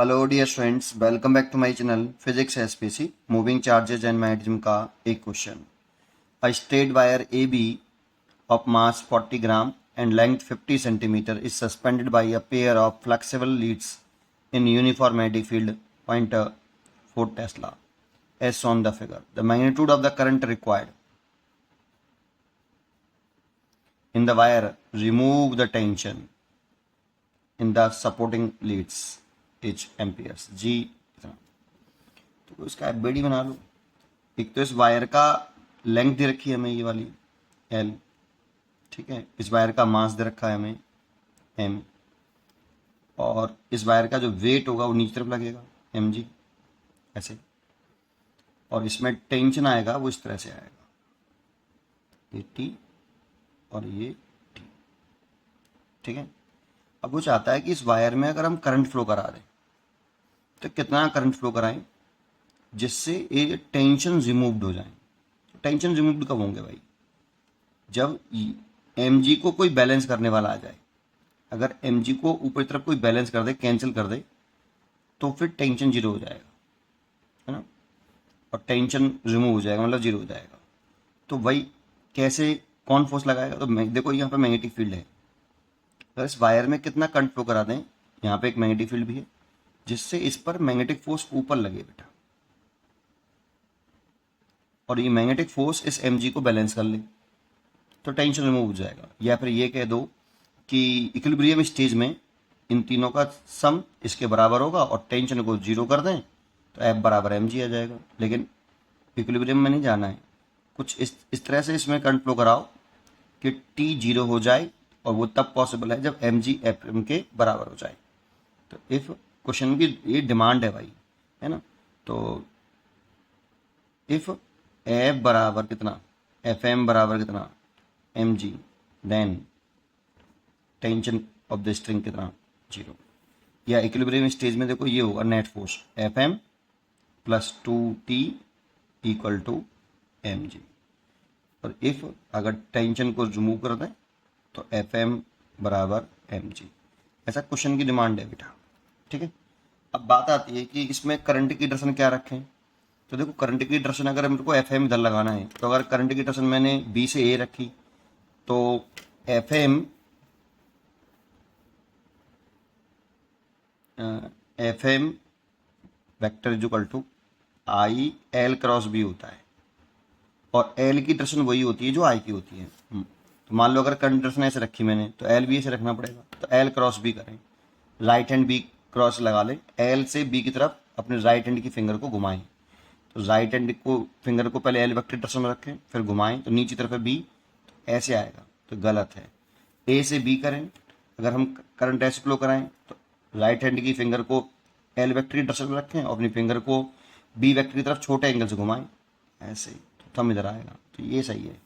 Hello dear students, welcome back to my channel physics SPC. Moving charges and magnetism का एक question. A straight wire A B of mass 40 gram and length 50 centimeter is suspended by a pair of flexible leads in uniform magnetic field 0.4 Tesla as shown the figure. The magnitude of the current required in the wire, remove the tension in the supporting leads H amperes G। तो इसका ABD बना लो। एक तो इस wire का length दे रखी है हमें, ये वाली L, ठीक है। इस वायर का मास दे रखा है हमें M, और इस वायर का जो वेट होगा वो नीचे तरफ लगेगा mg ऐसे, और इसमें टेंशन आएगा वो इस तरह से आएगा, ये T और ये T, ठीक है। अब वो चाहता है कि इस वायर में अगर हम करंट फ्लो करा दें तो कितना करंट फ्लो कराएं जिससे ये टेंशन रिमूव्ड हो जाए। टेंशन रिमूव्ड कब होंगे भाई? जब mg को कोई बैलेंस करने वाला आ जाए। अगर mg को ऊपर तरफ कोई बैलेंस कर दे, कैंसिल कर दे, तो फिर टेंशन जीरो हो जाएगा, है ना, और टेंशन रिमूव हो जाएगा, मतलब जीरो हो जाएगा। तो वही कैसे, कौन फोर्स लगाएगा? तो देखो यहाँ पे मैग्नेटिक फील्ड है, अगर इस वायर में कितना करंट फ्लो करा दें, यहाँ पे एक मैग्नेटिक फील्ड भी है जिससे इस पर मैग्नेटिक फोर्स ऊपर लगे बेटा, और ये मैग्नेटिक फोर्स इस mg को बैलेंस कर ले तो टेंशन रिमूव हो जाएगा। या फिर ये कह दो कि इक्विलिब्रियम स्टेज में इन तीनों का सम इसके बराबर होगा और टेंशन को जीरो कर दें तो F बराबर mg आ जाएगा। लेकिन इक्विलिब्रियम में नहीं जाना है, कुछ इस तरह से इसमें करंट फ्लो कराओ कि T जीरो हो जाए, और वो तब पॉसिबल है जब mg Fm के बराबर हो जाए। तो इफ क्वेश्चन की ये डिमांड है भाई, है ना। तो इफ F बराबर कितना, Fm बराबर कितना mg, then tension of the string कितना, जीरो। या इक्विलिब्रियम स्टेज में देखो ये होगा net force Fm plus 2T equal to mg, और इफ अगर टेंशन को रिमूव कर दें तो Fm बराबर mg। ऐसा क्वेश्चन की डिमांड है बेटा, ठीक है। अब बात आती है कि इसमें करंट की डायरेक्शन क्या रखें। तो देखो करंट की डायरेक्शन अगर मेरे को Fm इधर लगाना है, तो अगर करंट की डायरेक्शन मैंने B से A रखी तो Fm vector is equal to I L cross B होता है, और एल की डायरेक्शन वही होती है जो आई की होती है। तो मान लो अगर करंट डायरेक्शन ऐसे रखी मैंने तो एल भी ऐसे रखना पड़ेगा, तो एल क्रॉस बी करें, राइट हैंड बी क्रॉस लगा लें, एल से बी की तरफ अपने राइट हैंड की फिंगर को घुमाएं। तो राइट हैंड को फिंगर को पहले एल वेक्टर डायरेक्शन में रखें, फिर घुमाएं तो नीचे तरफ है बी, तो ऐसे आएगा, तो गलत है। ए से बी करें, अगर हम करंट ऐसे फ्लो कराएं तो राइट हैंड की फिंगर को एल वेक्टर की डायरेक्शन में रखें और अपनी फिंगर को बी वेक्टर की तरफ छोटे एंगल से घुमाएं, ऐसे ही, तो थंब इधर आएगा, तो ये सही है।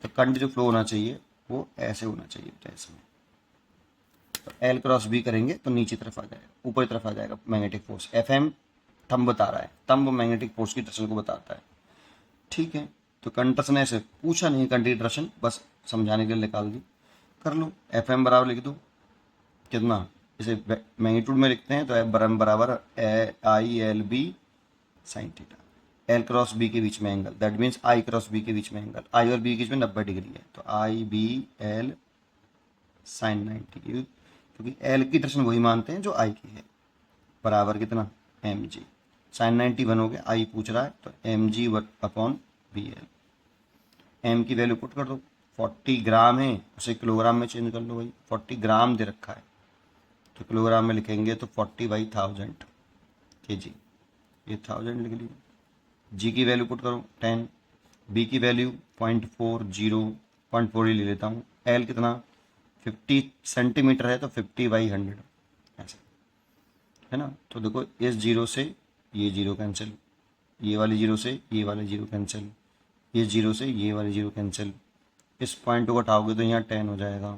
तो करंट जो फ्लो होना चाहिए वो ऐसे होना चाहिए, तो ऐसे में। तो एल क्रॉस बी करेंगे तो नीचे तरफ आ जाएगा, ऊपर तरफ आ जाएगा मैग्नेटिक फोर्स। Fm थंब बता रहा है, थंब मैग्नेटिक फोर्स की डायरेक्शन को बताता है, ठीक है। तो कंट्रेशन ऐसे पूछा नहीं, कंट्रेशन बस समझाने के लिए निकाल दी, कर लो। Fm बराबर लिख दो कितना, इसे मैग्नीट्यूड में लिखते हैं तो F बराबर I L B sine theta, L cross B के बीच में angle, that means I cross B के बीच में एंगल, आई और बी के बीच में 90 डिग्री है, तो आई बी एल साइन 90, क्योंकि एल की डायरेक्शन वही मानते हैं जो आई की है, बराबर कितना एम जी, साइन 90 वन हो गया, आई पूछ रहा है तो M G upon B L. M की वैल्यू पुट कर दो, 40 ग्राम है उसे किलोग्राम में चेंज कर लो भाई, 40 ग्राम दे रखा है तो किलोग्राम में लिखेंगे तो 40/1000 kg, ये 1000 लिख लिया। जी की वैल्यू पुट करो 10, बी की वैल्यू 0.40 ही ले लेता हूँ, एल कितना 50 सेंटीमीटर है तो 50/100 ऐसे, है ना। तो देखो इस जीरो से ये जीरो कैंसिल, ये वाली जीरो से ये वाले जीरो कैंसिल, इस जीरो से ये वाले जीरो कैंसिल, इस पॉइंट को हटाओगे तो यहाँ 10 हो जाएगा,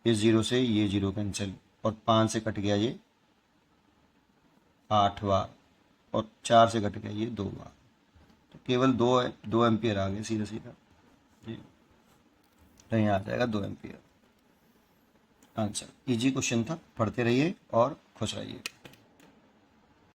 इस जीरो से ये जीरो कैंसिल, और 5 से कट गया ये 8 बार, और 4 से कट गया ये 2 बार, तो केवल 2 एम्पियर आ गए सीधा सीधा जी, तो यहाँ आ जाएगा 2 एम्पियर आंसर। इजी क्वेश्चन था, पढ़ते रहिए और खुश रहिए।